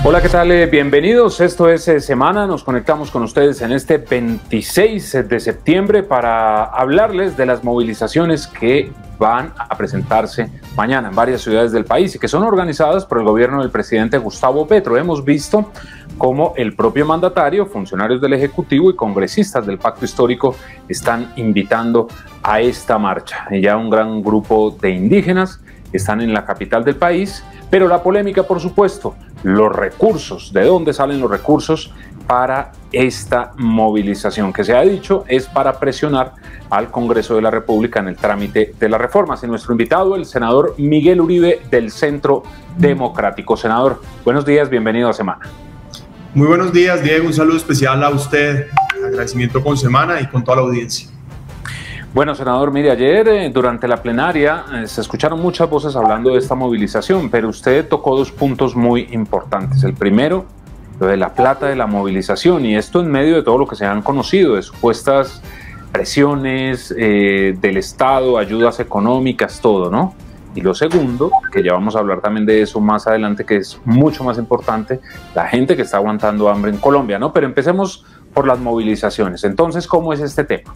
Hola, ¿qué tal? Bienvenidos. Esto es Semana. Nos conectamos con ustedes en este 26 de septiembre para hablarles de las movilizaciones que van a presentarse mañana en varias ciudades del país y que son organizadas por el gobierno del presidente Gustavo Petro. Hemos visto cómo el propio mandatario, funcionarios del Ejecutivo y congresistas del Pacto Histórico están invitando a esta marcha. Ya un gran grupo de indígenas están en la capital del país, pero la polémica, por supuesto, los recursos, de dónde salen los recursos para esta movilización, que se ha dicho es para presionar al Congreso de la República en el trámite de las reformas. Y nuestro invitado, el senador Miguel Uribe del Centro Democrático. Senador, buenos días, bienvenido a Semana. Muy buenos días, Diego, un saludo especial a usted, agradecimiento con Semana y con toda la audiencia. Bueno, senador, mire, ayer durante la plenaria se escucharon muchas voces hablando de esta movilización, pero usted tocó dos puntos muy importantes. El primero, lo de la plata de la movilización, y esto en medio de todo lo que se han conocido, de supuestas presiones del Estado, ayudas económicas, todo, ¿no? Y lo segundo, que ya vamos a hablar también de eso más adelante, que es mucho más importante, la gente que está aguantando hambre en Colombia, ¿no? Pero empecemos por las movilizaciones. Entonces, ¿cómo es este tema?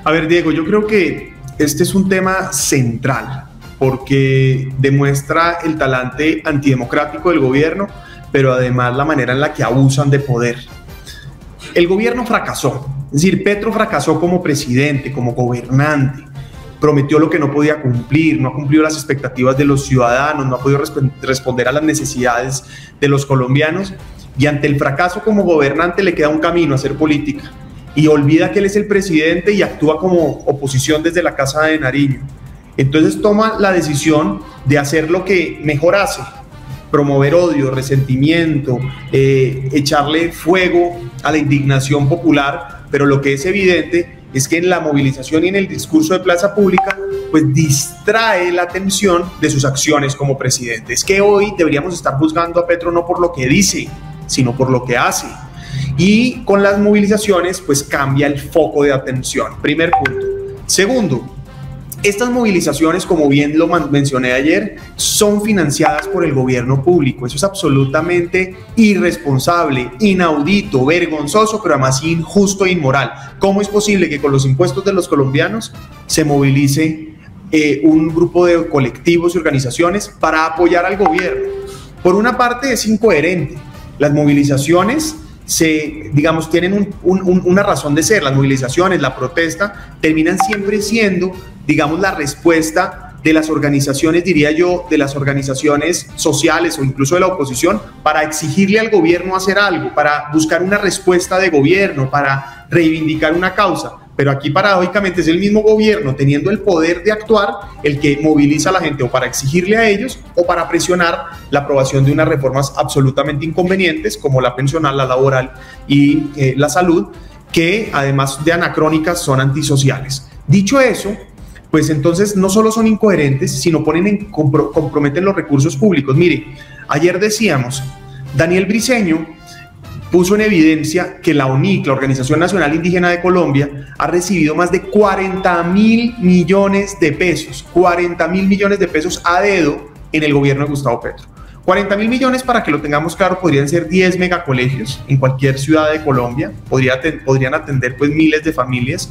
A ver, Diego, yo creo que este es un tema central porque demuestra el talante antidemocrático del gobierno, pero además la manera en la que abusan de poder. El gobierno fracasó, es decir, Petro fracasó como presidente, como gobernante, prometió lo que no podía cumplir, no ha cumplido las expectativas de los ciudadanos, no ha podido responder a las necesidades de los colombianos, y ante el fracaso como gobernante le queda un camino: hacer política. Y olvida que él es el presidente y actúa como oposición desde la Casa de Nariño. Entonces toma la decisión de hacer lo que mejor hace: promover odio, resentimiento, echarle fuego a la indignación popular, pero lo que es evidente es que en la movilización y en el discurso de plaza pública pues distrae la atención de sus acciones como presidente. Es que hoy deberíamos estar juzgando a Petro no por lo que dice, sino por lo que hace. Y con las movilizaciones pues cambia el foco de atención. Primer punto. Segundo, estas movilizaciones, como bien lo mencioné ayer, son financiadas por el gobierno público. Eso es absolutamente irresponsable, inaudito, vergonzoso, pero además injusto e inmoral. ¿Cómo es posible que con los impuestos de los colombianos se movilice un grupo de colectivos y organizaciones para apoyar al gobierno? Por una parte es incoherente. Las movilizaciones tienen una razón de ser. Las movilizaciones, la protesta, terminan siempre siendo, digamos, la respuesta de las organizaciones, diría yo, de las organizaciones sociales o incluso de la oposición, para exigirle al gobierno hacer algo, para buscar una respuesta de gobierno, para reivindicar una causa. Pero aquí paradójicamente es el mismo gobierno, teniendo el poder de actuar, el que moviliza a la gente o para exigirle a ellos o para presionar la aprobación de unas reformas absolutamente inconvenientes como la pensional, la laboral y la salud, que además de anacrónicas son antisociales. Dicho eso, pues entonces no solo son incoherentes, sino comprometen los recursos públicos. Mire, ayer decíamos, Daniel Briceño puso en evidencia que la ONIC, la Organización Nacional Indígena de Colombia, ha recibido más de 40.000 millones de pesos, 40.000 millones de pesos a dedo en el gobierno de Gustavo Petro. 40.000 millones, para que lo tengamos claro, podrían ser 10 megacolegios en cualquier ciudad de Colombia, podrían atender pues miles de familias,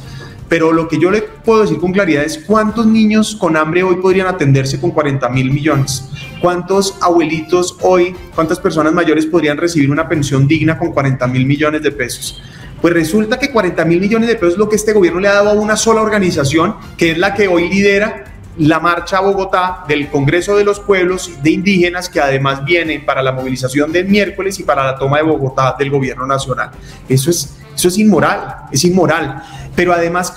pero lo que yo le puedo decir con claridad es cuántos niños con hambre hoy podrían atenderse con 40.000 millones, cuántos abuelitos hoy, cuántas personas mayores podrían recibir una pensión digna con 40.000 millones de pesos. Pues resulta que 40.000 millones de pesos es lo que este gobierno le ha dado a una sola organización, que es la que hoy lidera la marcha a Bogotá del Congreso de los Pueblos de Indígenas, que además viene para la movilización del miércoles y para la toma de Bogotá del gobierno nacional. Eso es inmoral, es inmoral. Pero además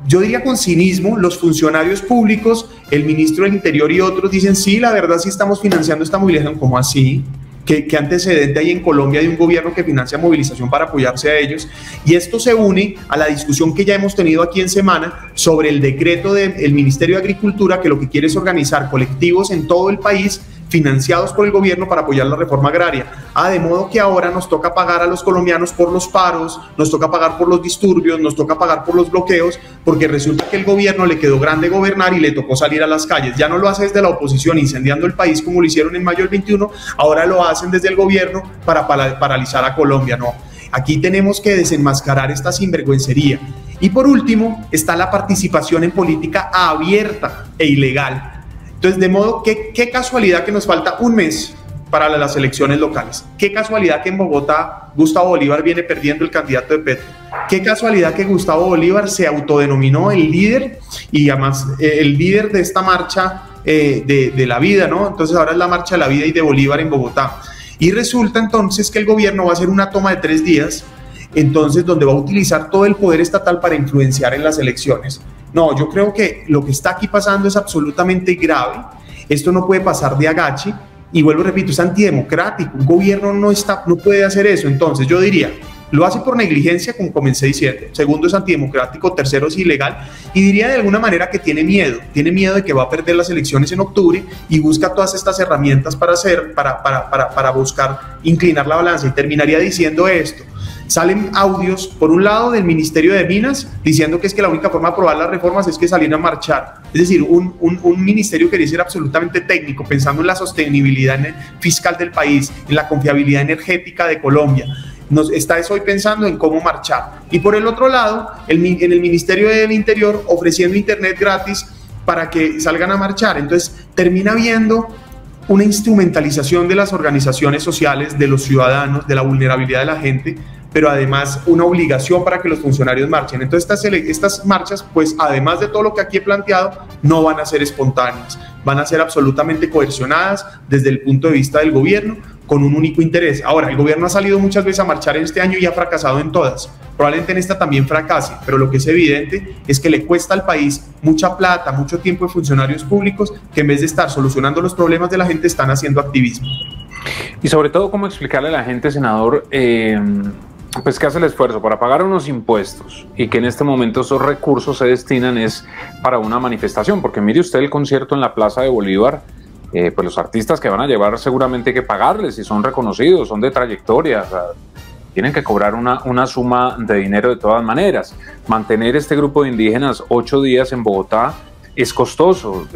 yo diría con cinismo, los funcionarios públicos, el ministro del Interior y otros dicen, sí, la verdad sí estamos financiando esta movilización. ¿Cómo así? ¿Qué antecedente hay en Colombia de un gobierno que financia movilización para apoyarse a ellos? Y esto se une a la discusión que ya hemos tenido aquí en Semana sobre el decreto del Ministerio de Agricultura, que lo que quiere es organizar colectivos en todo el país financiados por el gobierno para apoyar la reforma agraria. De modo que ahora nos toca pagar a los colombianos por los paros, nos toca pagar por los disturbios, nos toca pagar por los bloqueos, porque resulta que el gobierno le quedó grande gobernar y le tocó salir a las calles. Ya no lo hace desde la oposición incendiando el país como lo hicieron en mayo del 21, ahora lo hacen desde el gobierno para paralizar a Colombia. No, aquí tenemos que desenmascarar esta sinvergüencería. Y por último está la participación en política abierta e ilegal. Entonces, de modo que qué casualidad que nos falta un mes para las elecciones locales. Qué casualidad que en Bogotá Gustavo Bolívar viene perdiendo el candidato de Petro. Qué casualidad que Gustavo Bolívar se autodenominó el líder y además el líder de esta marcha de la vida, ¿no? Entonces ahora es la marcha de la vida y de Bolívar en Bogotá. Y resulta entonces que el gobierno va a hacer una toma de 3 días, entonces donde va a utilizar todo el poder estatal para influenciar en las elecciones. No, yo creo que lo que está aquí pasando es absolutamente grave. Esto no puede pasar de agache. Y vuelvo, repito, es antidemocrático. Un gobierno no puede hacer eso. Entonces yo diría, lo hace por negligencia, como comencé diciendo. Segundo, es antidemocrático. Tercero, es ilegal. Y diría de alguna manera que tiene miedo de que va a perder las elecciones en octubre y busca todas estas herramientas para buscar inclinar la balanza. Y terminaría diciendo esto. Salen audios, por un lado, del Ministerio de Minas, diciendo que es que la única forma de aprobar las reformas es que salieran a marchar. Es decir, un ministerio que quería ser absolutamente técnico, pensando en la sostenibilidad fiscal del país, en la confiabilidad energética de Colombia. Está hoy pensando en cómo marchar. Y por el otro lado, en el Ministerio del Interior, ofreciendo internet gratis para que salgan a marchar. Entonces, termina viendo una instrumentalización de las organizaciones sociales, de los ciudadanos, de la vulnerabilidad de la gente, pero además una obligación para que los funcionarios marchen. Entonces estas marchas, pues además de todo lo que aquí he planteado, no van a ser espontáneas, van a ser absolutamente coercionadas desde el punto de vista del gobierno, con un único interés. Ahora, el gobierno ha salido muchas veces a marchar en este año y ha fracasado en todas. Probablemente en esta también fracase, pero lo que es evidente es que le cuesta al país mucha plata, mucho tiempo de funcionarios públicos que en vez de estar solucionando los problemas de la gente están haciendo activismo. Y sobre todo, ¿cómo explicarle a la gente, senador, pues que hace el esfuerzo para pagar unos impuestos y que en este momento esos recursos se destinan es para una manifestación? Porque mire usted el concierto en la Plaza de Bolívar, pues los artistas que van a llevar seguramente hay que pagarles y son reconocidos, son de trayectoria, o sea, tienen que cobrar una suma de dinero de todas maneras. Mantener este grupo de indígenas 8 días en Bogotá es costoso.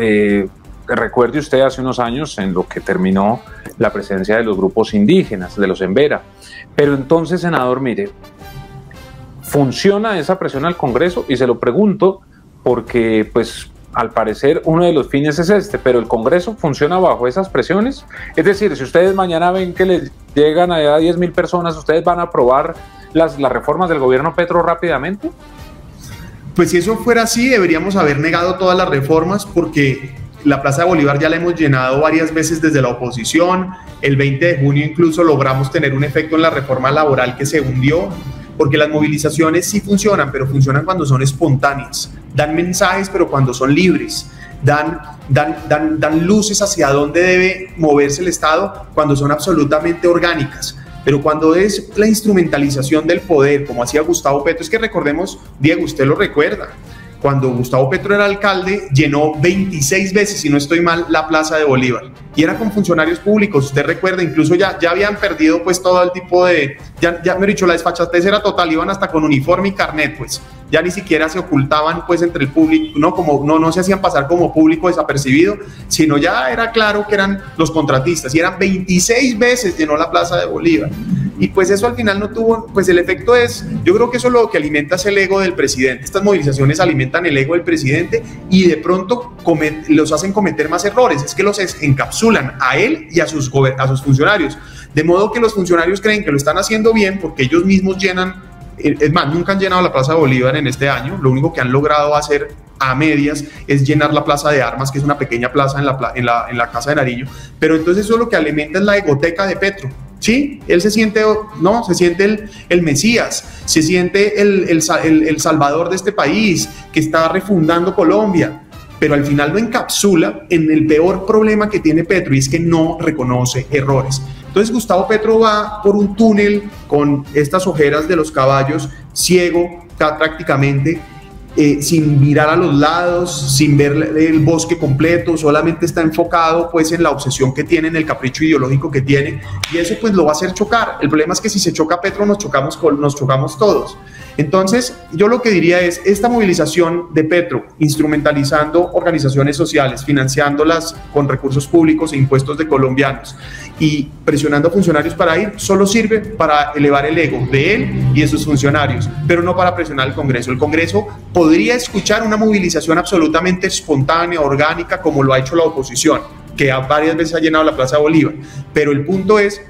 Recuerde usted hace unos años en lo que terminó la presencia de los grupos indígenas, de los Embera. Pero entonces, senador, mire, ¿funciona esa presión al Congreso? Y se lo pregunto porque, pues, al parecer uno de los fines es este, pero ¿el Congreso funciona bajo esas presiones? Es decir, si ustedes mañana ven que les llegan a 10.000 personas, ¿ustedes van a aprobar las reformas del gobierno Petro rápidamente? Pues si eso fuera así, deberíamos haber negado todas las reformas, porque la Plaza de Bolívar ya la hemos llenado varias veces desde la oposición. El 20 de junio incluso logramos tener un efecto en la reforma laboral que se hundió, porque las movilizaciones sí funcionan, pero funcionan cuando son espontáneas, dan mensajes, pero cuando son libres, dan luces hacia dónde debe moverse el Estado cuando son absolutamente orgánicas. Pero cuando es la instrumentalización del poder, como hacía Gustavo Petro, es que recordemos, Diego, usted lo recuerda, cuando Gustavo Petro era alcalde, llenó 26 veces, si no estoy mal, la Plaza de Bolívar. Y era con funcionarios públicos, usted recuerda, incluso ya habían perdido pues todo el tipo de... Ya me he dicho, la desfachatez era total, iban hasta con uniforme y carnet, pues. Ya ni siquiera se ocultaban pues entre el público, no se hacían pasar como público desapercibido, sino ya era claro que eran los contratistas. Y eran 26 veces llenó la Plaza de Bolívar. Y pues eso al final no tuvo, pues el efecto es, yo creo que eso lo que alimenta es el ego del presidente. Estas movilizaciones alimentan el ego del presidente y de pronto los hacen cometer más errores, es que los encapsulan a él y a sus funcionarios, de modo que los funcionarios creen que lo están haciendo bien porque ellos mismos llenan. Es más, nunca han llenado la Plaza de Bolívar en este año, lo único que han logrado hacer a medias es llenar la Plaza de Armas, que es una pequeña plaza en la Casa de Nariño, pero entonces eso lo que alimenta es la egoteca de Petro. Sí, él se siente el Mesías, se siente el salvador de este país, que está refundando Colombia, pero al final lo encapsula en el peor problema que tiene Petro, y es que no reconoce errores. Entonces Gustavo Petro va por un túnel con estas ojeras de los caballos, ciego prácticamente, sin mirar a los lados, sin ver el bosque completo, solamente está enfocado pues en la obsesión que tiene, en el capricho ideológico que tiene, y eso pues lo va a hacer chocar. El problema es que si se choca Petro nos chocamos todos. Entonces yo lo que diría es, esta movilización de Petro, instrumentalizando organizaciones sociales, financiándolas con recursos públicos e impuestos de colombianos y presionando a funcionarios para ir, solo sirve para elevar el ego de él y de sus funcionarios, pero no para presionar al Congreso. El Congreso podría escuchar una movilización absolutamente espontánea, orgánica, como lo ha hecho la oposición, que varias veces ha llenado la Plaza de Bolívar, pero el punto es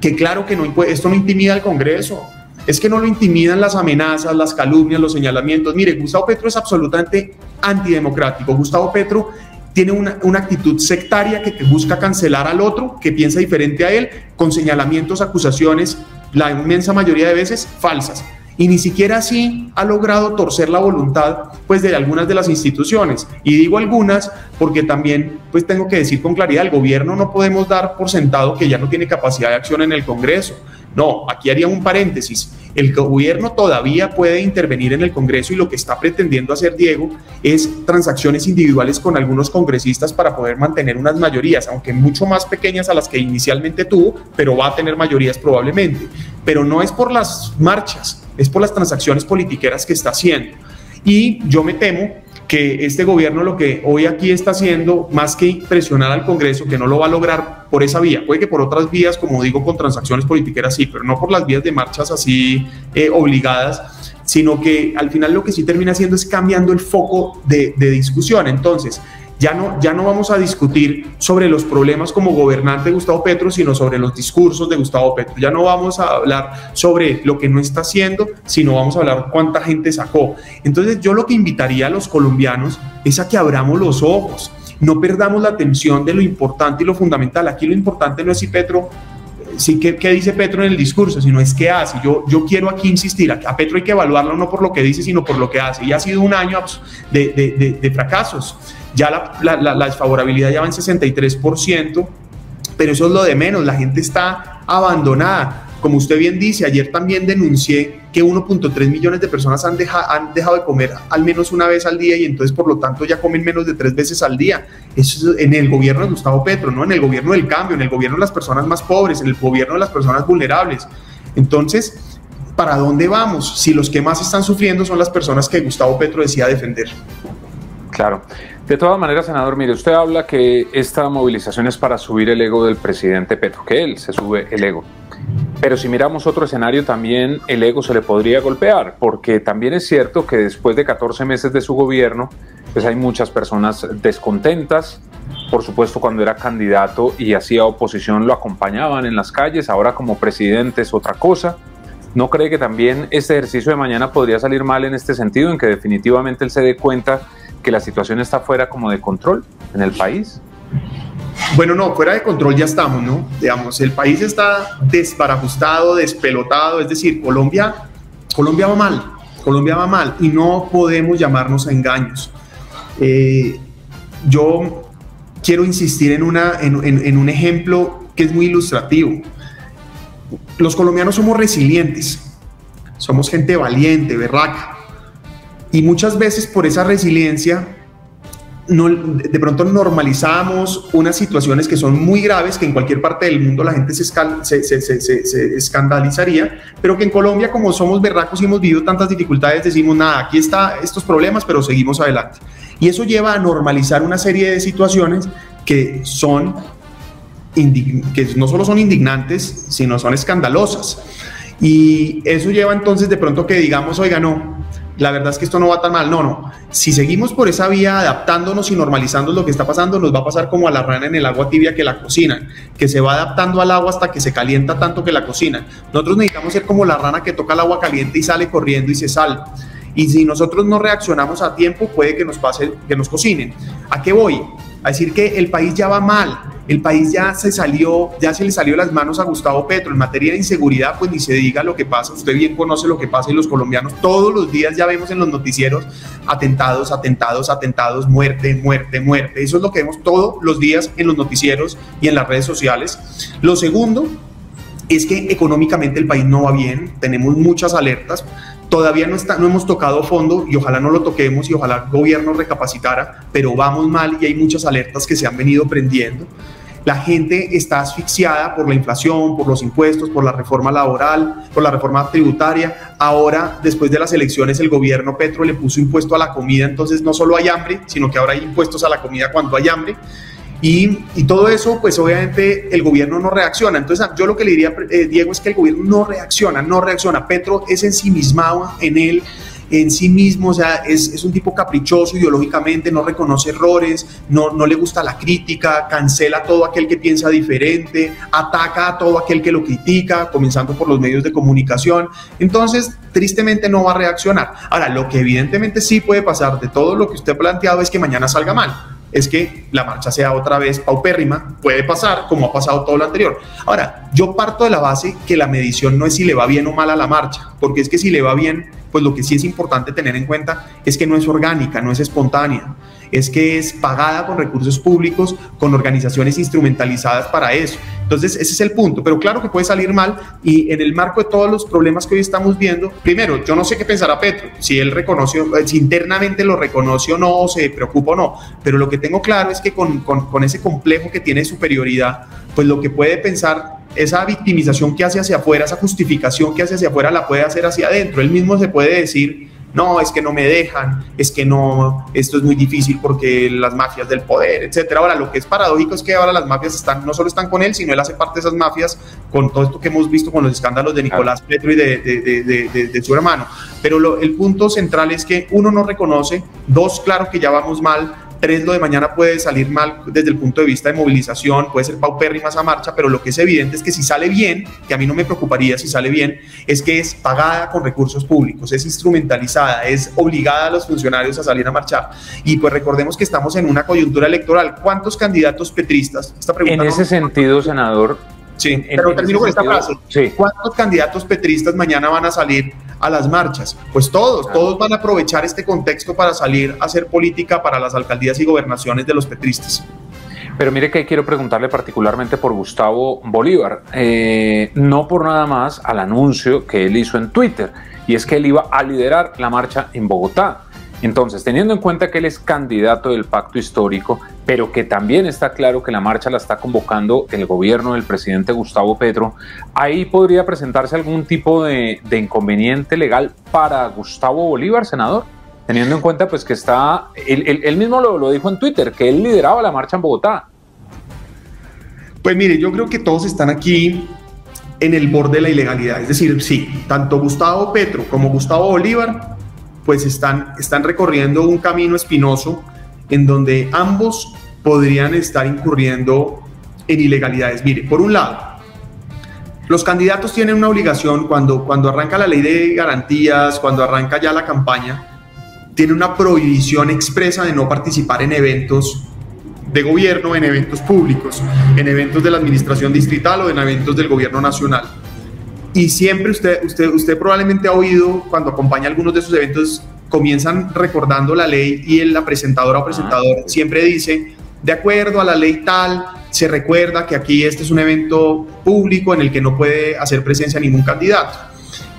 que claro que esto no intimida al Congreso. Es que no lo intimidan las amenazas, las calumnias, los señalamientos. Mire, Gustavo Petro es absolutamente antidemocrático. Gustavo Petro tiene una actitud sectaria que busca cancelar al otro, que piensa diferente a él, con señalamientos, acusaciones, la inmensa mayoría de veces falsas. Y ni siquiera así ha logrado torcer la voluntad pues, de algunas de las instituciones. Y digo algunas porque también pues, tengo que decir con claridad, el gobierno no podemos dar por sentado que ya no tiene capacidad de acción en el Congreso. No, aquí haría un paréntesis. El gobierno todavía puede intervenir en el Congreso y lo que está pretendiendo hacer Diego es transacciones individuales con algunos congresistas para poder mantener unas mayorías, aunque mucho más pequeñas a las que inicialmente tuvo, pero va a tener mayorías probablemente. Pero no es por las marchas, es por las transacciones politiqueras que está haciendo. Y yo me temo que este gobierno lo que hoy aquí está haciendo, más que presionar al Congreso, que no lo va a lograr por esa vía, puede que por otras vías, como digo, con transacciones politiqueras sí, pero no por las vías de marchas así obligadas, sino que al final lo que sí termina haciendo es cambiando el foco de discusión. Entonces, ya no vamos a discutir sobre los problemas como gobernante de Gustavo Petro, sino sobre los discursos de Gustavo Petro. Ya no vamos a hablar sobre lo que no está haciendo, sino vamos a hablar cuánta gente sacó. Entonces yo lo que invitaría a los colombianos es a que abramos los ojos, no perdamos la atención de lo importante y lo fundamental. Aquí lo importante no es si Petro, sí qué dice Petro en el discurso, sino es qué hace. Yo quiero aquí insistir, a Petro hay que evaluarlo no por lo que dice, sino por lo que hace. Y ha sido un año de fracasos. Ya la desfavorabilidad ya va en 63%, pero eso es lo de menos, la gente está abandonada. Como usted bien dice, ayer también denuncié que 1.3 millones de personas han dejado de comer al menos una vez al día y entonces por lo tanto ya comen menos de 3 veces al día. Eso es en el gobierno de Gustavo Petro, no en el gobierno del cambio, en el gobierno de las personas más pobres, en el gobierno de las personas vulnerables. Entonces, ¿para dónde vamos? Si los que más están sufriendo son las personas que Gustavo Petro decía defender. Claro. De todas maneras, senador, mire, usted habla que esta movilización es para subir el ego del presidente Petro, que él se sube el ego. Pero si miramos otro escenario, también el ego se le podría golpear, porque también es cierto que después de 14 meses de su gobierno, pues hay muchas personas descontentas. Por supuesto, cuando era candidato y hacía oposición lo acompañaban en las calles, ahora como presidente es otra cosa. ¿No cree que también este ejercicio de mañana podría salir mal en este sentido, en que definitivamente él se dé cuenta que la situación está fuera como de control en el país? Bueno, no, fuera de control ya estamos, ¿no? Digamos, el país está desbarajustado, despelotado, es decir, Colombia va mal y no podemos llamarnos a engaños. Yo quiero insistir en un ejemplo que es muy ilustrativo. Los colombianos somos resilientes, somos gente valiente, berraca, y muchas veces por esa resiliencia de pronto normalizamos unas situaciones que son muy graves, que en cualquier parte del mundo la gente se escandalizaría, pero que en Colombia, como somos berracos y hemos vivido tantas dificultades, decimos nada, aquí están estos problemas, pero seguimos adelante. Y eso lleva a normalizar una serie de situaciones que no solo son indignantes, sino son escandalosas. Y eso lleva entonces de pronto que digamos, oiga, no, la verdad es que esto no va tan mal. No, si seguimos por esa vía adaptándonos y normalizando lo que está pasando, nos va a pasar como a la rana en el agua tibia que la cocinan, que se va adaptando al agua hasta que se calienta tanto que la cocinan. Nosotros necesitamos ser como la rana que toca el agua caliente y sale corriendo y se salva. Y si nosotros no reaccionamos a tiempo, puede que nos pase, que nos cocinen. ¿A qué voy? A decir que el país ya va mal, el país ya se le salió las manos a Gustavo Petro. En materia de inseguridad, pues ni se diga lo que pasa. Usted bien conoce lo que pasa y los colombianos todos los días ya vemos en los noticieros atentados, muerte. Eso es lo que vemos todos los días en los noticieros y en las redes sociales. Lo segundo es que económicamente el país no va bien, tenemos muchas alertas. Todavía no hemos tocado fondo y ojalá no lo toquemos y ojalá el gobierno recapacitara, pero vamos mal y hay muchas alertas que se han venido prendiendo. La gente está asfixiada por la inflación, por los impuestos, por la reforma laboral, por la reforma tributaria. Ahora, después de las elecciones, el gobierno Petro le puso impuesto a la comida, entonces no solo hay hambre, sino que ahora hay impuestos a la comida cuando hay hambre. Y todo eso, pues obviamente el gobierno no reacciona. Entonces yo lo que le diría, Diego, es que el gobierno no reacciona. Petro es ensimismado en sí mismo, o sea, es un tipo caprichoso ideológicamente, no reconoce errores, no le gusta la crítica, cancela a todo aquel que piensa diferente, ataca a todo aquel que lo critica, comenzando por los medios de comunicación. Entonces, tristemente no va a reaccionar. Ahora, lo que evidentemente sí puede pasar de todo lo que usted ha planteado es que mañana salga mal. Es que la marcha sea otra vez paupérrima, puede pasar como ha pasado todo lo anterior. Ahora, yo parto de la base que la medición no es si le va bien o mal a la marcha, porque es que si le va bien, pues lo que sí es importante tener en cuenta es que no es orgánica, no es espontánea, es que es pagada con recursos públicos, con organizaciones instrumentalizadas para eso. Entonces, ese es el punto, pero claro que puede salir mal y en el marco de todos los problemas que hoy estamos viendo, primero, yo no sé qué pensará Petro, si él reconoce, si internamente lo reconoce o no, o se preocupa o no, pero lo que tengo claro es que con ese complejo que tiene de superioridad, pues lo que puede pensar, esa victimización que hace hacia afuera, esa justificación que hace hacia afuera, la puede hacer hacia adentro. Él mismo se puede decir, no, es que no me dejan, es que no, esto es muy difícil porque las mafias del poder, etcétera. Ahora, lo que es paradójico es que ahora las mafias no solo están con él, sino él hace parte de esas mafias con todo esto que hemos visto con los escándalos de Nicolás Petro y de su hermano. Pero el punto central es que uno no reconoce, dos, claro que ya vamos mal, tres, lo de mañana puede salir mal desde el punto de vista de movilización, puede ser paupérrima esa marcha, pero lo que es evidente es que si sale bien, que a mí no me preocuparía si sale bien, es que es pagada con recursos públicos, es instrumentalizada, es obligada a los funcionarios a salir a marchar. Y pues recordemos que estamos en una coyuntura electoral. ¿Cuántos candidatos petristas? Esta pregunta en ese sentido, senador. Sí, pero termino con esta frase. Sí. ¿Cuántos candidatos petristas mañana van a salir a las marchas? Pues todos van a aprovechar este contexto para salir a hacer política para las alcaldías y gobernaciones de los petristas. Pero mire que quiero preguntarle particularmente por Gustavo Bolívar, no por nada más al anuncio que él hizo en Twitter, y es que él iba a liderar la marcha en Bogotá. Entonces, teniendo en cuenta que él es candidato del pacto histórico, pero que también está claro que la marcha la está convocando el gobierno del presidente Gustavo Petro, ahí podría presentarse algún tipo de inconveniente legal para Gustavo Bolívar, senador, teniendo en cuenta pues que está, él mismo lo dijo en Twitter, que él lideraba la marcha en Bogotá. Pues mire, yo creo que todos están aquí en el borde de la ilegalidad, es decir, sí, tanto Gustavo Petro como Gustavo Bolívar pues están recorriendo un camino espinoso en donde ambos podrían estar incurriendo en ilegalidades. Mire, por un lado, los candidatos tienen una obligación cuando arranca la ley de garantías, cuando arranca ya la campaña, tiene una prohibición expresa de no participar en eventos de gobierno, en eventos públicos, en eventos de la administración distrital o en eventos del gobierno nacional. Y siempre usted probablemente ha oído cuando acompaña algunos de esos eventos, comienzan recordando la ley y la presentadora o presentador siempre dice, de acuerdo a la ley tal, se recuerda que aquí este es un evento público en el que no puede hacer presencia ningún candidato.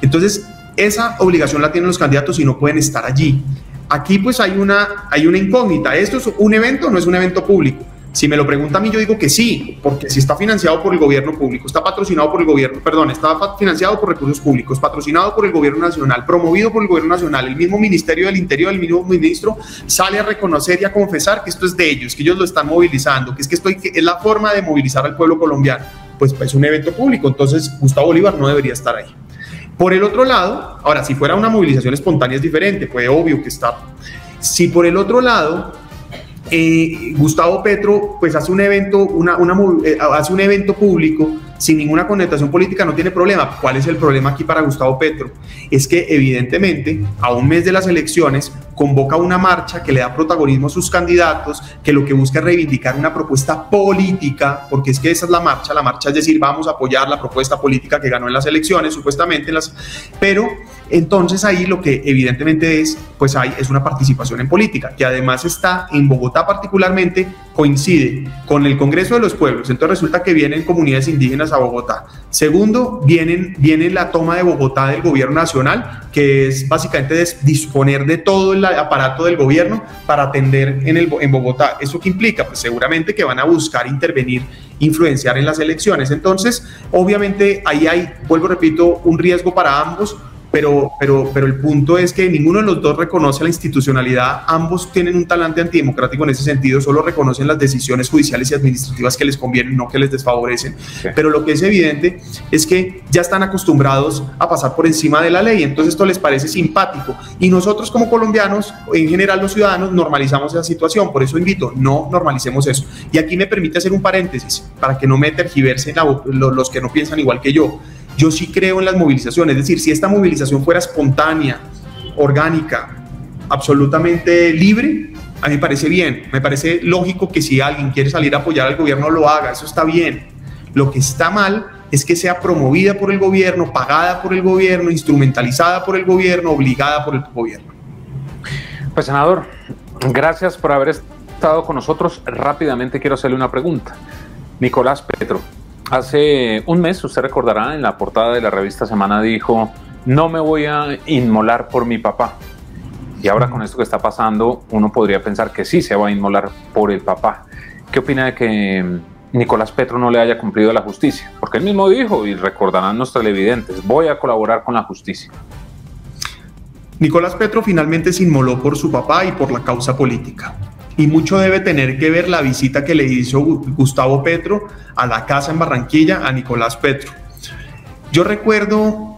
Entonces, esa obligación la tienen los candidatos y no pueden estar allí. Aquí pues hay una incógnita. ¿Esto es un evento o no es un evento público? Si me lo pregunta a mí, yo digo que sí, porque si está financiado por el gobierno público, está patrocinado por el gobierno, está financiado por recursos públicos, patrocinado por el gobierno nacional, promovido por el gobierno nacional, el mismo Ministerio del Interior, el mismo ministro sale a reconocer y a confesar que esto es de ellos, que ellos lo están movilizando, que es la forma de movilizar al pueblo colombiano. Pues es un evento público, entonces Gustavo Bolívar no debería estar ahí. Por el otro lado, ahora, si fuera una movilización espontánea es diferente, pues obvio que está. Si por el otro lado, Gustavo Petro pues hace un evento, hace un evento público sin ninguna connotación política, no tiene problema. ¿Cuál es el problema aquí para Gustavo Petro? Es que evidentemente a un mes de las elecciones convoca una marcha que le da protagonismo a sus candidatos, que lo que busca es reivindicar una propuesta política, porque es que esa es la marcha es decir, vamos a apoyar la propuesta política que ganó en las elecciones, supuestamente, pero Entonces ahí lo que evidentemente es una participación en política, que además está en Bogotá particularmente, coincide con el Congreso de los Pueblos. Entonces resulta que vienen comunidades indígenas a Bogotá. Segundo, viene la toma de Bogotá del gobierno nacional, que es básicamente disponer de todo el aparato del gobierno para atender en Bogotá. ¿Eso qué implica? Pues seguramente que van a buscar intervenir, influenciar en las elecciones. Entonces, obviamente ahí hay, vuelvo, repito, un riesgo para ambos. Pero el punto es que ninguno de los dos reconoce la institucionalidad, ambos tienen un talante antidemocrático en ese sentido, solo reconocen las decisiones judiciales y administrativas que les convienen, no que les desfavorecen. Sí. Pero lo que es evidente es que ya están acostumbrados a pasar por encima de la ley, entonces esto les parece simpático. Y nosotros como colombianos, en general los ciudadanos, normalizamos esa situación, por eso invito, no normalicemos eso. Y aquí me permite hacer un paréntesis, para que no me tergiversen los que no piensan igual que yo. Yo sí creo en las movilizaciones, es decir, si esta movilización fuera espontánea, orgánica, absolutamente libre, a mí me parece bien, me parece lógico que si alguien quiere salir a apoyar al gobierno lo haga, eso está bien. Lo que está mal es que sea promovida por el gobierno, pagada por el gobierno, instrumentalizada por el gobierno, obligada por el gobierno. Pues senador, gracias por haber estado con nosotros. Rápidamente quiero hacerle una pregunta. Nicolás Petro, hace un mes, usted recordará, en la portada de la revista Semana dijo: no me voy a inmolar por mi papá. Y ahora con esto que está pasando, uno podría pensar que sí se va a inmolar por el papá. ¿Qué opina de que Nicolás Petro no le haya cumplido a la justicia? Porque él mismo dijo, y recordarán los televidentes, voy a colaborar con la justicia. Nicolás Petro finalmente se inmoló por su papá y por la causa política. Y mucho debe tener que ver la visita que le hizo Gustavo Petro a la casa en Barranquilla a Nicolás Petro. Yo recuerdo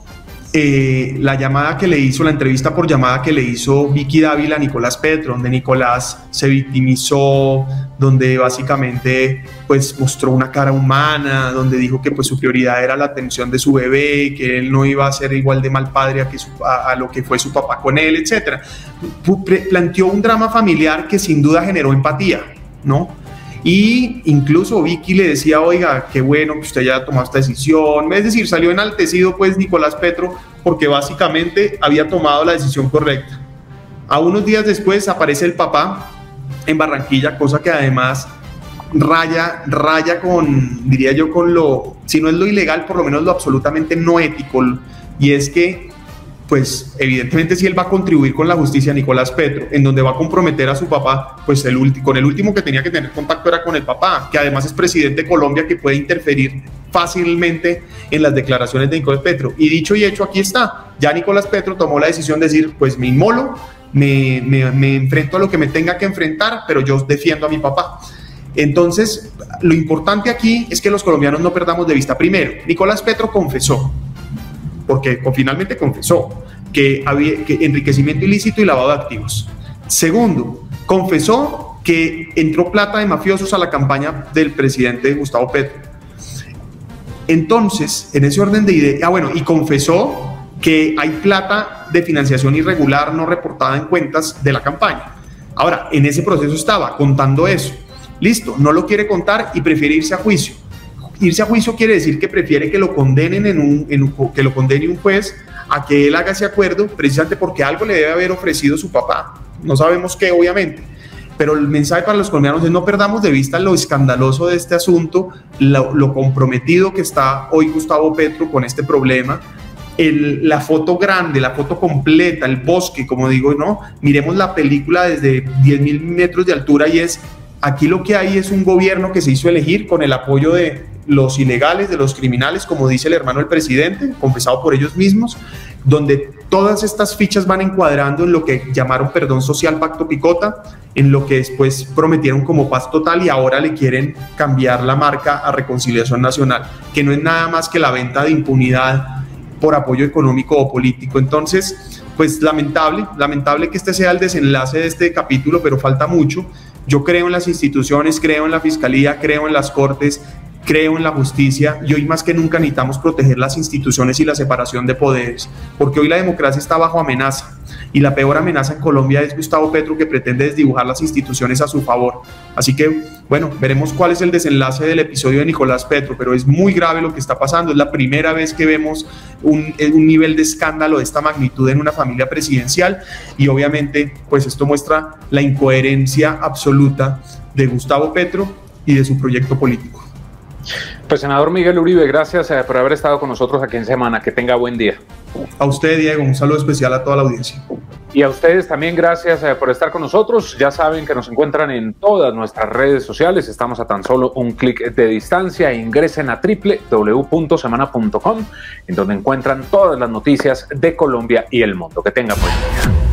la llamada que le hizo, la entrevista por llamada que le hizo Vicky Dávila a Nicolás Petro, donde Nicolás se victimizó, donde básicamente pues mostró una cara humana, donde dijo que pues su prioridad era la atención de su bebé, que él no iba a ser igual de mal padre a lo que fue su papá con él, etc. Planteó un drama familiar que sin duda generó empatía, ¿no? Y incluso Vicky le decía, oiga, qué bueno que usted ya tomó esta decisión. Es decir, salió enaltecido pues Nicolás Petro porque básicamente había tomado la decisión correcta. A unos días después aparece el papá en Barranquilla, cosa que además raya con, diría yo, con lo, si no es lo ilegal, por lo menos lo absolutamente no ético. Y es que, pues evidentemente si él va a contribuir con la justicia, Nicolás Petro, en donde va a comprometer a su papá, pues con el último que tenía que tener contacto era con el papá, que además es presidente de Colombia, que puede interferir fácilmente en las declaraciones de Nicolás Petro. Y dicho y hecho, aquí está, ya Nicolás Petro tomó la decisión de decir, pues me inmolo, me enfrento a lo que me tenga que enfrentar, pero yo defiendo a mi papá. Entonces, lo importante aquí es que los colombianos no perdamos de vista. Primero, Nicolás Petro confesó, porque finalmente confesó que había enriquecimiento ilícito y lavado de activos. Segundo, confesó que entró plata de mafiosos a la campaña del presidente Gustavo Petro. Entonces, en ese orden de ideas, y confesó que hay plata de financiación irregular no reportada en cuentas de la campaña. Ahora, en ese proceso estaba contando eso. Listo, no lo quiere contar y prefiere irse a juicio. Irse a juicio quiere decir que prefiere que lo condenen que lo condene un juez a que él haga ese acuerdo, precisamente porque algo le debe haber ofrecido su papá. No sabemos qué, obviamente. Pero el mensaje para los colombianos es: no perdamos de vista lo escandaloso de este asunto, lo comprometido que está hoy Gustavo Petro con este problema. La foto grande, la foto completa, el bosque, como digo, ¿no? Miremos la película desde 10.000 metros de altura y aquí lo que hay es un gobierno que se hizo elegir con el apoyo de los ilegales, de los criminales, como dice el hermano del presidente, confesado por ellos mismos, donde todas estas fichas van encuadrando en lo que llamaron perdón social, pacto picota, en lo que después prometieron como paz total y ahora le quieren cambiar la marca a reconciliación nacional, que no es nada más que la venta de impunidad por apoyo económico o político. Entonces, pues lamentable que este sea el desenlace de este capítulo, pero falta mucho. Yo creo en las instituciones, creo en la fiscalía, creo en las cortes. creo en la justicia y hoy más que nunca necesitamos proteger las instituciones y la separación de poderes, porque hoy la democracia está bajo amenaza y la peor amenaza en Colombia es Gustavo Petro, que pretende desdibujar las instituciones a su favor. Así que, bueno, veremos cuál es el desenlace del episodio de Nicolás Petro, pero es muy grave lo que está pasando. Es la primera vez que vemos un nivel de escándalo de esta magnitud en una familia presidencial y obviamente pues esto muestra la incoherencia absoluta de Gustavo Petro y de su proyecto político. Pues senador Miguel Uribe, gracias por haber estado con nosotros aquí en Semana. Que tenga buen día. A usted, Diego, un saludo especial a toda la audiencia. Y a ustedes también gracias por estar con nosotros. Ya saben que nos encuentran en todas nuestras redes sociales. Estamos a tan solo un clic de distancia. Ingresen a www.semana.com, en donde encuentran todas las noticias de Colombia y el mundo. Que tengan buen día.